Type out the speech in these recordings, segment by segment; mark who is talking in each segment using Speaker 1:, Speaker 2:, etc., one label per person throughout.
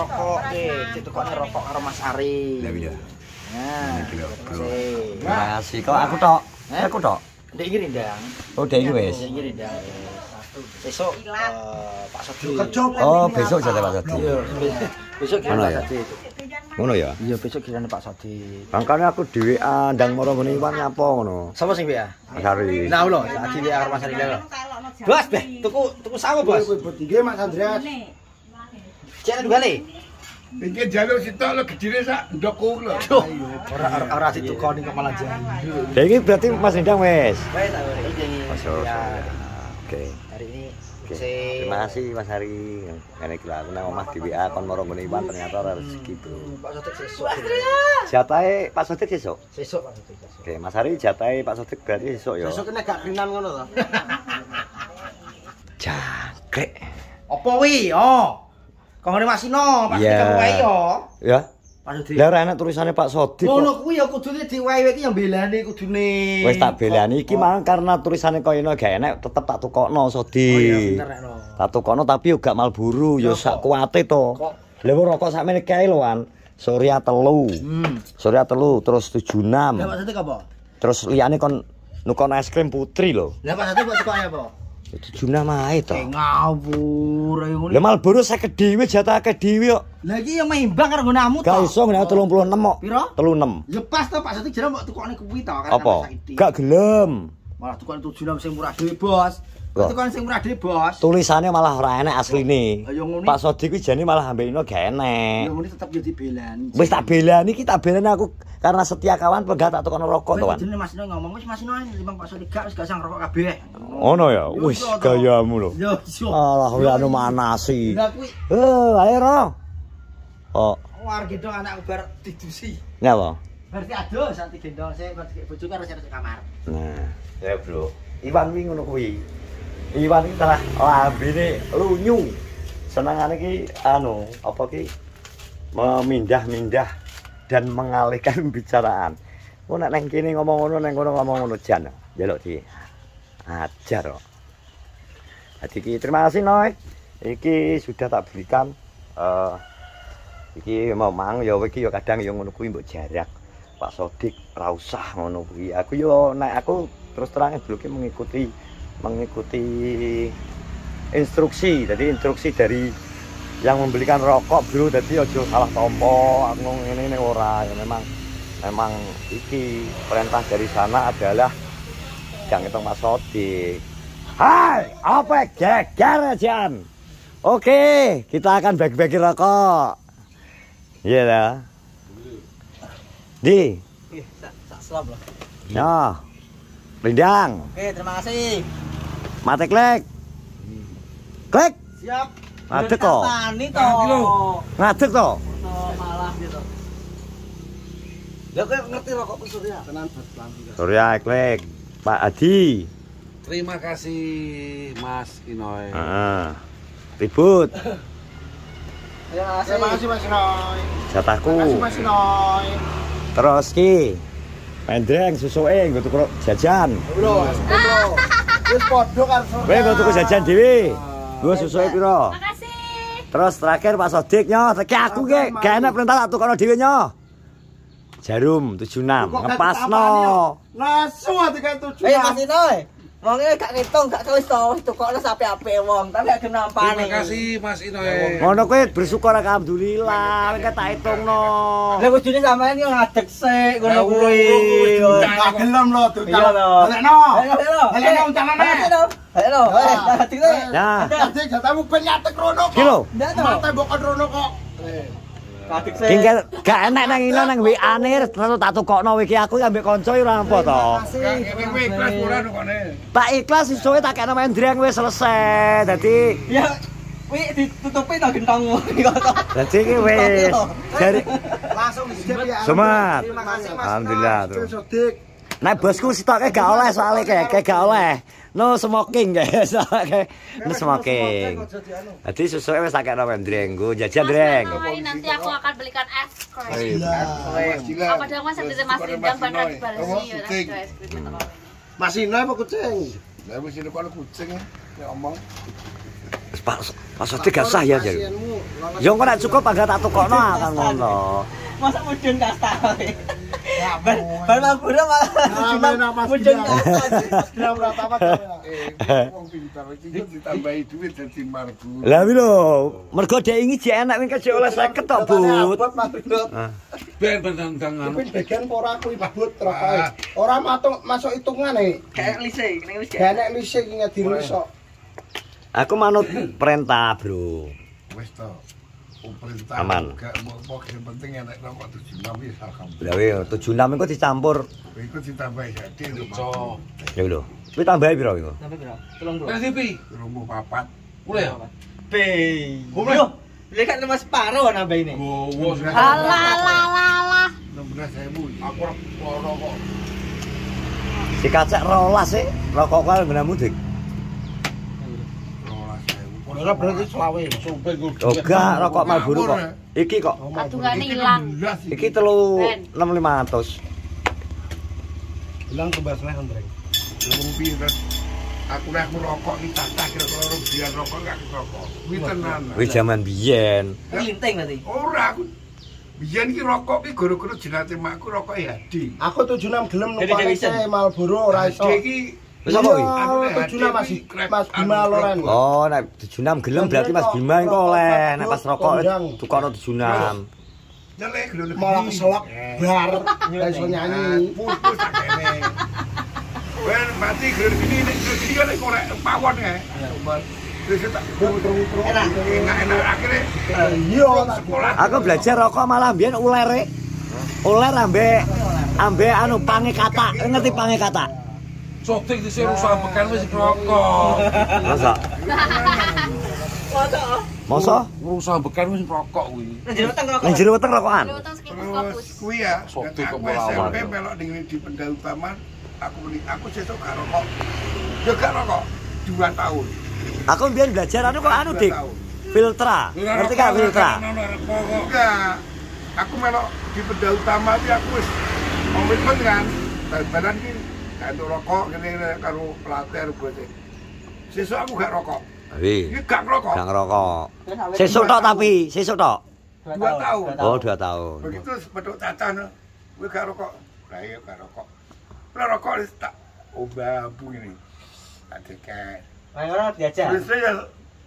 Speaker 1: rokok ditukokne rokok karo Mas Ari.
Speaker 2: Lah iya.
Speaker 1: Nah,
Speaker 2: iki lho, Bro.
Speaker 3: Terima kasih. Kok aku tok? Aku tok.
Speaker 1: Ndek iki Rindang.
Speaker 3: Oh, dek iki wis.
Speaker 1: Ndek iki Rindang. Besok Pak Sodi.
Speaker 3: Oh, besok jatah Pak Sodi.
Speaker 1: Iya, besok kira
Speaker 3: Mana
Speaker 1: Pak
Speaker 3: ya?
Speaker 1: Sodi.
Speaker 3: Ngono ya.
Speaker 1: Iya, besok kirane Pak Sodi.
Speaker 3: Mangkane aku dhewe ndang mara ngene Iwan nyapa ngono.
Speaker 1: Sapa sing WA?
Speaker 3: Mas Ari.
Speaker 1: Nah, lho, adi WA karo Mas Ari lho. Bos, tuku sawo, Bos.
Speaker 4: Nggih Mas Andreas.
Speaker 1: Cek dugale.
Speaker 4: Pinggir jalur sitok lho gedine sak ndokku lho.
Speaker 1: Ora ditukoni kok malah janji.
Speaker 3: Dek iki berarti Mas Endang wis.
Speaker 1: Wes tak iki.
Speaker 3: Masuk.
Speaker 1: Ya,
Speaker 3: Oke.
Speaker 1: hari ini
Speaker 3: Oke. Terima kasih Mas Ari. Ngene iki lho aku nang omah di WA kon mara ngene Iwan ternyata ora rezeki, Bro.
Speaker 1: Pak Sodik sesuk.
Speaker 3: Jatahe Pak Sodik sesuk.
Speaker 1: Sesuk Pak Sodik.
Speaker 3: Oke, Mas Ari jatahe Pak Sodik berarti sesuk ya.
Speaker 1: Sesuk kena gak krinan ngono to.
Speaker 3: Jangkrik.
Speaker 1: Apa wi? Oh. Kongone Masino, Pak Sodik kamu wae yo.
Speaker 3: Ya.
Speaker 1: Pak Sodik.
Speaker 3: Lah ora enak tulisannya Pak Sodik.
Speaker 1: Ngono kuwi ya kudune diwewe iki ya mbelani kudune.
Speaker 3: Wis tak belani iki mang karena tulisannya koyo ngono gak enak tetep tak tukokno Sodik.
Speaker 1: Oh iya bener nek no.
Speaker 3: Tak tukokno tapi yo gak Malburu yo sak kuwate to. Lha rokok sakmene kae lho Wan. Surya 3. Surya 3 terus 76.
Speaker 1: Lah Pak Sodik apa?
Speaker 3: Terus liyane kon nukono es krim putri lho.
Speaker 1: Lah Pak Sodik kok tukokne apa?
Speaker 3: 76 ae to.
Speaker 1: Ngawur ayo ngono.
Speaker 3: Lah Malburu 50 dhewe jatahake dhewe kok.
Speaker 1: Lah iki yang maimbang karo nggonamu to.
Speaker 3: Gak iso ngene 36 kok.
Speaker 1: Piro?
Speaker 3: 36.
Speaker 1: Ya pas to Pak Sodik jare mbok tukokne kuwi to kan
Speaker 3: Apa? Gak gelem.
Speaker 1: Malah tukokne 76 sing murah dhewe, Bos.
Speaker 3: Kok?
Speaker 1: Tukokne sing murah dhewe, Bos.
Speaker 3: Tulisannya malah ora enak asline.
Speaker 1: Ayo ngono.
Speaker 3: Pak Sodik kuwi jane malah ambekno gak enak.
Speaker 1: Ya ngono tetep yo dibelani.
Speaker 3: Wis tak belani iki tak belani aku karena setia kawan pegat tak tukono rokok to, Wan.
Speaker 1: Jenenge Masino ngomong wis Masino timbang Pak Sodik gak wis gak sang rokok kabeh.
Speaker 3: Ngono ya. Wis gayamu lho.
Speaker 1: Yo yo.
Speaker 3: Alah kuwi anu manasi.
Speaker 1: Lah kuwi
Speaker 3: Ayo ro. Oh,
Speaker 1: war gendong anakku bar didusi.
Speaker 3: nyapa?
Speaker 1: Berarti aduh santi gendong sik bar bojoku karo sing kamar.
Speaker 3: Nah, ya Bro. Iwan kuwi ngono kuwi. Iwan iki telah lambene lunyu. Senengane iki anu, apa ki? Memindah-mindah dan mengalihkan pembicaraan. Kok nek nang kene ngomong ngono, nang kono ngomong ngono jan. Njaluk di ajar kok. Jadi iki terima kasih Noy. Iki sudah tak belikan iki mau mang ya iki ya kadang ya ngono kuwi mbok jarak. Pak Sodik ra usah ngono kuwi. Aku yo nek aku terus terang bloke mengikuti instruksi. Jadi instruksi dari yang membelikan rokok, Bro. Jadi ojo salah tompo. Aku ngene ora ya memang iki perintah dari sana adalah jangan itu Mas Sodik. Hai, apa geger Jan? Oke, kita akan bagi-bagi rokok. Iya dah. Di.
Speaker 1: Sak slop loh.
Speaker 3: Ya. Rindang.
Speaker 1: Oke, terima kasih.
Speaker 3: Mate klik. Klik.
Speaker 1: Siap.
Speaker 3: Ngadeg kok.
Speaker 1: Tani to.
Speaker 3: Ngadeg to.
Speaker 1: Malah gitu. Lah kowe ngerti rokok Surya? Tenan pelan juga.
Speaker 3: Surya klik. Pak Adi.
Speaker 2: Terima kasih Mas Inoy.
Speaker 3: Heeh. Ribut.
Speaker 1: Terima kasih Mas Roy.
Speaker 3: Jatahku.
Speaker 1: Mas Roy.
Speaker 3: Terus ki. Pendeng susuke nggo tuku jajan.
Speaker 1: Lho, lho. Wis padha karo
Speaker 3: Kowe nggo tuku jajan dhewe. Nggo susuke piro?
Speaker 5: Makasih.
Speaker 3: Terus terakhir Pak Sodik nyo, teki aku ki gak enak perintah tak tukono dhewe nyo. Jarum 76 ngepasno.
Speaker 4: Langsung ati kan 7.
Speaker 1: Mas Inoy. Wonge gak ngitung, gak wis to, tukokno sampe-ape wong, tapi gak gelem nampane.
Speaker 2: Terima kasih Mas Inoy.
Speaker 3: Ngono kowe bersyukur alhamdulillah, kowe tak hitungno.
Speaker 1: Lah kudune sampean yo ngadeg sik ngono kuwi.
Speaker 4: Gak gelem lho
Speaker 1: Iya lho.
Speaker 4: Lekno.
Speaker 1: Halo.
Speaker 4: Lekno calane.
Speaker 1: Halo. Ngadeg sik.
Speaker 3: Nah,
Speaker 4: Dadi jatamu ben nyatek rono kok.
Speaker 3: ki lho.
Speaker 1: Ndak to.
Speaker 4: Mate mbok rono kok.
Speaker 1: Ngadeg
Speaker 3: Ki gak enak nang ino nang WA-ne terus tak tukokno iki aku ambek kanca ora apa to.
Speaker 4: Kowe ikhlas ora kone.
Speaker 3: Tak ikhlas isoe tak kene mendreng wis selesai. Dadi
Speaker 1: Ya, kuwi ditutupi to gentongmu iki to.
Speaker 3: dadi ki wis dari
Speaker 4: Langsung disiap ya.
Speaker 3: Semat.
Speaker 4: Terima kasih Mas.
Speaker 3: Alhamdulillah,
Speaker 4: Mas
Speaker 3: tuh.
Speaker 4: Sodik.
Speaker 3: Nek bosku sitoke gak oleh soalnya kayak gak oleh. No smoking guys. No smoking. Dadi susuke wis tak kene mendreng. Go jajan dreng.
Speaker 5: Nanti aku akan belikan es krim.
Speaker 4: Gila.
Speaker 5: Apa dong Mas Abdi Mas Rindang benar dibalesi ya es krim itu.
Speaker 4: Mas Inoy apa kucing? Lah wis kono kucing ya omong.
Speaker 3: Pak Sodik gak sah ya jadi. Ya kok nek cukup agak tak tukokno kan ngono.
Speaker 1: Masa mudun kasta. Bar Malboro malah mudun kasta.
Speaker 4: Gram rata apa wong pintar iki kok ditambahi duit dadi Malboro.
Speaker 3: Lah lho, mergo dhek iki jek enak ning kejek oleh 50 tok, Bud.
Speaker 2: Ben tangan.
Speaker 6: Kuwi bagian ora kuwi Bud rokoke. Ora masuk hitungane.
Speaker 1: Kayak lise, ning wis
Speaker 6: Gak enek lise iki ngediri sok.
Speaker 3: Aku manut perintah, Bro.
Speaker 4: Wis to. Perintah
Speaker 3: Aman.
Speaker 4: gak mau yang penting enek rokok 76 wis alhamdulillah.
Speaker 3: Lah wis 76 iku dicampur.
Speaker 4: Iku ditambahi jadi lho.
Speaker 2: So.
Speaker 3: Ya lho. Kuwi tambahi piro iku?
Speaker 1: sampai berapa? Tolong bro.
Speaker 2: TV.
Speaker 4: Rumah papat.
Speaker 2: Mulai ya?
Speaker 1: B. Yo, lihat kan cuma separuh nambah ini.
Speaker 2: Gowo.
Speaker 5: Alah.
Speaker 4: 16.000.
Speaker 2: Aku ora rokok.
Speaker 3: Si kacek 12 sih, rokok karo ngene mudik.
Speaker 4: 12.000.
Speaker 6: Ora berarti selawe.
Speaker 2: Sumpah gue.
Speaker 3: Oh gak, rokok Marlboro kok. Iki kok.
Speaker 5: Kadungane ilang.
Speaker 3: Iki 3.6500.
Speaker 6: Bilang kebasnya Andreng.
Speaker 4: Rumpi terus aku nek merokok iki tatah kira-kira biar rokok gak rokok. Kuwi tenan.
Speaker 3: Kuwi jaman biyen.
Speaker 1: Linting berarti.
Speaker 4: Ora aku biyen iki rokok iki gara-gara jenate makku rokok Hadi.
Speaker 6: Aku 76 gelem
Speaker 1: Jadi
Speaker 6: numpak
Speaker 1: Davison.
Speaker 6: Malboro ora iso.
Speaker 4: Hadi iki
Speaker 3: Wis apa iki?
Speaker 6: Aku 76 Mas Bima Loren.
Speaker 3: Oh, nek 76 gelem berarti Mas Bima engko oleh. Nek pas rokok tukokno 76.
Speaker 4: jelek lho.
Speaker 6: Malah keselak bar gak iso nyanyi.
Speaker 4: Pupus tak kene. Wen mati gede gini nek gede kan korek pawon kae. Wis tak enak akhirnya
Speaker 6: Iya,
Speaker 4: sekolah.
Speaker 3: Aku belajar rokok malah mbiyen ulere. Uler ambe anu pange kata. Ngerti pange kata?
Speaker 2: Sotik dhisik rusak bekan wis rokok.
Speaker 3: Masa? Masa?
Speaker 2: Rusak bekan wis rokok kuwi.
Speaker 3: Ning jero weteng rokokan.
Speaker 5: Lewatan sekitar
Speaker 4: Terus
Speaker 5: kampus.
Speaker 4: kuwi ya,
Speaker 2: Sotik
Speaker 4: aku
Speaker 2: kok melawan.
Speaker 4: SMP melok di Pendal Utama, aku sesuk gak rokok. Yo gak rokok 2 tahun.
Speaker 3: Aku mbiyen belajar anu kok anu, Dik.
Speaker 4: 2 tahun.
Speaker 3: Filtra. Ngerti gak filtra?
Speaker 4: Enggak. Aku melok di Pendal Utama iki aku wis komitmen kan. Badan iki gak entuk rokok ngene karo pelatih bose. Sesuk aku gak rokok.
Speaker 3: Wih,
Speaker 4: Iki gak rokok.
Speaker 3: gak ngerokok. Sesuk tok tapi, sesuk tok.
Speaker 4: 2 tahun.
Speaker 3: Oh, 2 tahun.
Speaker 4: Begitu peduk tacah kowe gak rokok. Lah iya gak rokok. Lah rokok wis tak bambu ini. Tak deket.
Speaker 1: Ayo diajak.
Speaker 4: Terus ya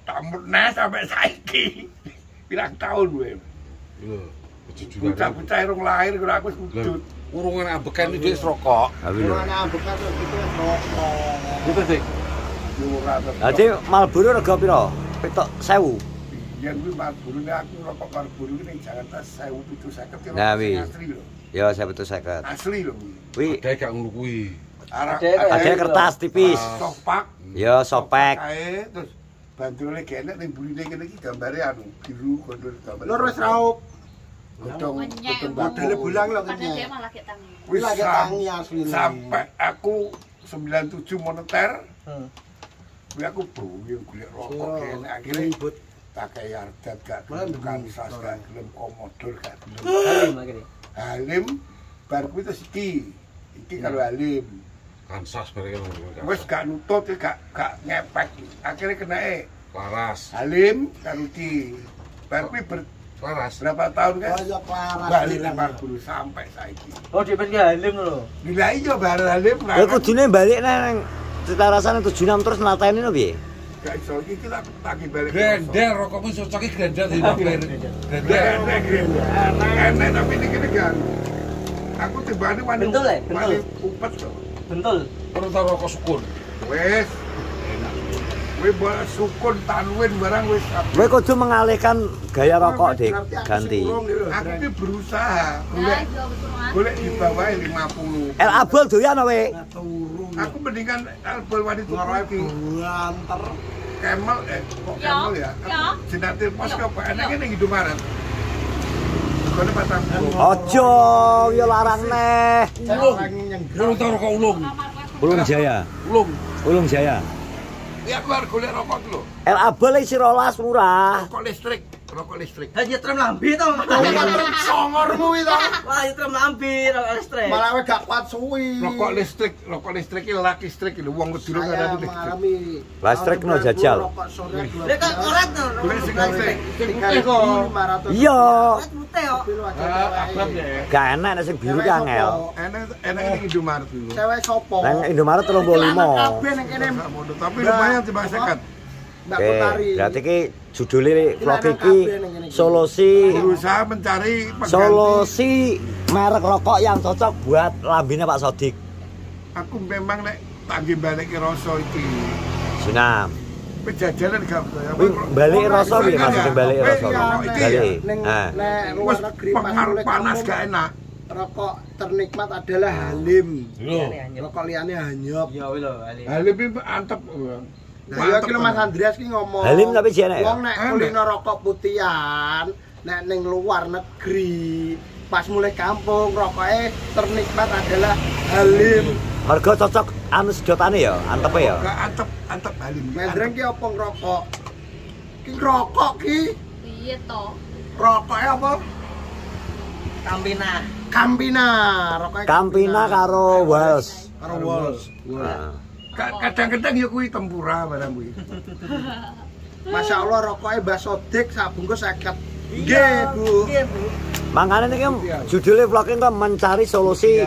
Speaker 4: tak meneh sampai saiki. Pirang tahun gue.
Speaker 2: Lho,
Speaker 4: Bocah-bocah urung lahir karo aku wis udut.
Speaker 2: urung enak bekan iki wis rokok.
Speaker 3: Tapi lho.
Speaker 6: Ana ambekan gitu rokok.
Speaker 2: Gitu sih.
Speaker 4: Yo ora terus.
Speaker 3: Dadi Marlboro rega piro? Petok 1000.
Speaker 4: Yen kuwi Marlboro aku rokok Marlboro iki ning Jakarta 1750
Speaker 3: Nah, wi.
Speaker 4: asli lho.
Speaker 3: Ya 150.
Speaker 4: Asli lho kuwi.
Speaker 3: Kuwi
Speaker 2: Ada gak ngono kuwi.
Speaker 3: ada kertas tipis.
Speaker 4: Sopak.
Speaker 3: Ya sopek.
Speaker 4: Kae terus bandrole genek ning burine kene iki gambare anu biru gondol gambar.
Speaker 6: Lur wis raup.
Speaker 4: Godhong
Speaker 5: Menyek.
Speaker 6: Modele bulang lho
Speaker 5: Padahal dia
Speaker 6: kenyek.
Speaker 5: malah kayak tangi.
Speaker 4: Wis
Speaker 6: Lagi tangi asli.
Speaker 4: sampai aku 97 moneter.
Speaker 1: Hmm.
Speaker 4: Kuwi aku buyung golek rokok kene akhirnya
Speaker 6: Ribut.
Speaker 4: tak kaya ardat gak gelem tukang sas gak gelem komodor gak gelem.
Speaker 1: Halim akhirnya.
Speaker 4: Halim bar kuwi terus iki karo Halim.
Speaker 2: Kansas bareng
Speaker 4: Wis gak nutut gak ngepek. Akhirnya kenae
Speaker 2: Laras.
Speaker 4: Halim karo iki. Bar kuwi
Speaker 2: Laras.
Speaker 4: berapa tahun kan?
Speaker 6: Oh ya parah.
Speaker 4: Balik nang guru sampai saiki.
Speaker 1: Oh, di pas Halim lho.
Speaker 4: Bila iya bar Halim
Speaker 3: Ya kudune balik nang cita rasane 76 terus nateni lho piye?
Speaker 4: gak iso iki kita taki balik.
Speaker 2: Grendel rokokmu cocoke grendel di mobil. Grendel.
Speaker 4: Enak tapi ini gini kan. Aku tiba-tiba wani
Speaker 1: Bentul, ya? Bentul.
Speaker 4: wani upet loh.
Speaker 1: Bentul.
Speaker 2: Perlu tahu rokok sukun.
Speaker 4: Wes. Wes bola sukun tanwin barang wes.
Speaker 3: Kowe kudu mengalihkan gaya rokok, Dik. Ganti.
Speaker 4: Aku ki berusaha
Speaker 5: Nah, iya betul Mas.
Speaker 4: golek di bawah 50.
Speaker 3: El Abul doyan kowe.
Speaker 4: Aku mendingan albal wani tuku iki.
Speaker 6: Bulanter.
Speaker 4: Camel kok Camel ya?
Speaker 5: Ya.
Speaker 4: Jenatil pos kok enake ning Indomaret. Kono patang.
Speaker 3: Ojo, ya larang neh.
Speaker 2: Perlu tahu rokok ulung.
Speaker 3: Ulung Jaya.
Speaker 2: Ulung.
Speaker 3: Ulung Jaya.
Speaker 4: Ya aku harus golek rokok dulu.
Speaker 3: El Abul iki 12 murah.
Speaker 4: Rokok listrik rokok listrik.
Speaker 1: Ha nyetrem lambe to.
Speaker 6: Nyetrem songormu itu.
Speaker 1: Wah nyetrem lambe rokok listrik.
Speaker 6: Malah kowe gak kuat suwi.
Speaker 4: Rokok listrik iki listrik lho wong kudu ngarani listrik.
Speaker 6: Mengalami
Speaker 3: Listrik no jajal.
Speaker 1: Lek kok koret to.
Speaker 4: Kuwi sing listrik.
Speaker 3: Iya.
Speaker 1: Koret putih kok.
Speaker 4: Abang ya.
Speaker 3: Gak enak nek sing biru ki angel.
Speaker 4: Enak ini Indomaret dulu.
Speaker 6: Cewek sopo?
Speaker 3: Nang Indomaret 35.
Speaker 6: Kabeh nang kene.
Speaker 4: Tapi lumayan timbang sekat.
Speaker 6: Mbak
Speaker 3: Oke,
Speaker 6: Putari.
Speaker 3: berarti ki judulnya vlog iki solusi
Speaker 4: Berusaha mencari
Speaker 3: solusi merek rokok yang cocok buat lambine Pak Sodik.
Speaker 4: Aku memang nek tak balik ke rasa iki.
Speaker 3: Sinam.
Speaker 4: Pejajaran gak ya.
Speaker 3: Balik rasa piye maksudnya balik rasa? Balik.
Speaker 6: Ning
Speaker 3: Nah,
Speaker 6: nek luar negeri
Speaker 4: pengaruh panas gak enak.
Speaker 6: Rokok ternikmat adalah Halim.
Speaker 2: Lho.
Speaker 6: Rokok liyane hanyop.
Speaker 1: Ya wis lho, Ali.
Speaker 4: Lebih antep.
Speaker 6: Nah, ya ki Mas Andreas ki ngomong.
Speaker 3: Halim tapi jene ya.
Speaker 6: Wong nek kulino rokok putihan, nek ning luar negeri, pas mulai kampung rokoke ternikmat adalah Halim.
Speaker 3: Harga cocok anu sedotane ya, antepe ya.
Speaker 4: Gak antep Halim.
Speaker 6: Mendreng ki apa ngerokok? Ki rokok ki
Speaker 5: Piye to?
Speaker 6: rokoke apa?
Speaker 1: Campina.
Speaker 6: Campina, rokoke
Speaker 3: Campina karo Wals.
Speaker 6: karo Walls.
Speaker 3: Nah.
Speaker 4: Kadang-kadang ya kuwi tempura barang kuwi.
Speaker 6: Masya Allah rokoknya Mbak Sodik sak bungkus 50. Nggih, Bu.
Speaker 1: Nggih, Bu.
Speaker 3: Makanya ini judulnya vlognya kan mencari solusi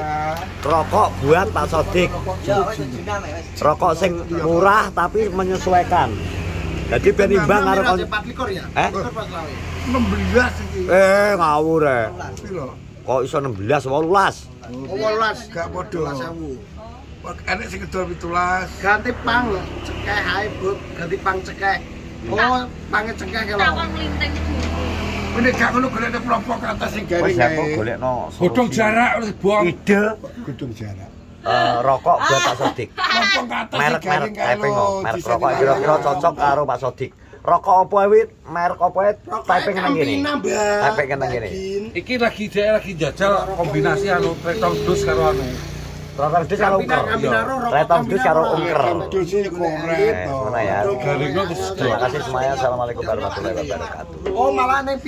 Speaker 3: rokok buat Pak Sodik.
Speaker 1: Ya wis jenang wis.
Speaker 3: Rokok sing murah tapi menyesuaikan. Jadi ben imbang karo kon.
Speaker 6: 24 ya?
Speaker 3: Eh?
Speaker 4: 16 iki.
Speaker 3: Ngawur e.
Speaker 4: Piro?
Speaker 3: Kok iso 16 18?
Speaker 6: 18
Speaker 4: Gak podo.
Speaker 6: 18.000.
Speaker 4: Enek sing kedol 17.
Speaker 6: Ganti pang cekeh ae, Bu. Ganti pang cekeh. Oh, pange cekeh lho.
Speaker 5: Tawang linteng dulu.
Speaker 4: Ini gak ngono golek kelompok atas sing garing.
Speaker 3: Wis aku golekno
Speaker 2: Godhong jarak wis buang.
Speaker 3: ide
Speaker 4: Godhong jarak.
Speaker 3: rokok buat Pak Sodik.
Speaker 4: Kelompok atas sing
Speaker 3: Merek
Speaker 4: garing
Speaker 3: typing merek rokok kira-kira cocok karo Pak Sodik. Rokok apa wae? Merek apa wae? Typing nang kene. Typing nang kene.
Speaker 2: Iki lagi lagi jajal kombinasi anu tretong dus karo anu.
Speaker 3: Rokok dus karo ungker. Retong dus karo ungker.
Speaker 4: Dus iki korek to.
Speaker 3: Mana ya?
Speaker 2: Garing kok
Speaker 3: Terima kasih semuanya. Assalamualaikum warahmatullahi wabarakatuh.
Speaker 6: Oh, malah ning